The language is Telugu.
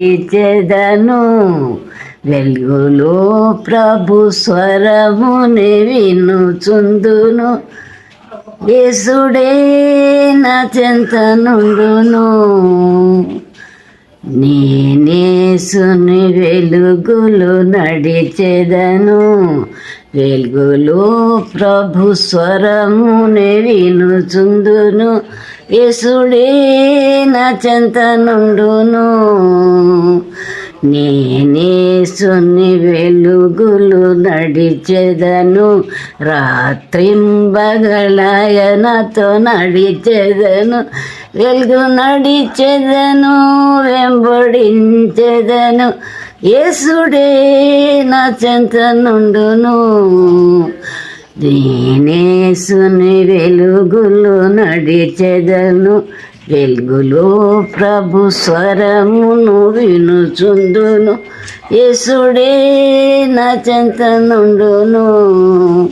ఇచ్చేదను వెలుగులో ప్రభు స్వరముని వినుచుందును. యేసుడే నా చెంత నుండును. నేనేసుని వెలుగులు నడిచెదను. వెలుగులో ప్రభు స్వరముని వినుచుందును. యేసుడే నా చెంత నుండును. నేనేసుని వెలుగులు నడిచెదను. రాత్రింబగలాయనతో నడిచెదను. వెలుగు నడిచెదను, వెంబడించెదను. యేసుడే నా చెంత నుండును. నేనేసుని వెలుగులు నడిచెదను. వెలుగులో ప్రభు స్వరమును వినుచుందును. యేసుడే నా చెంత నుండును.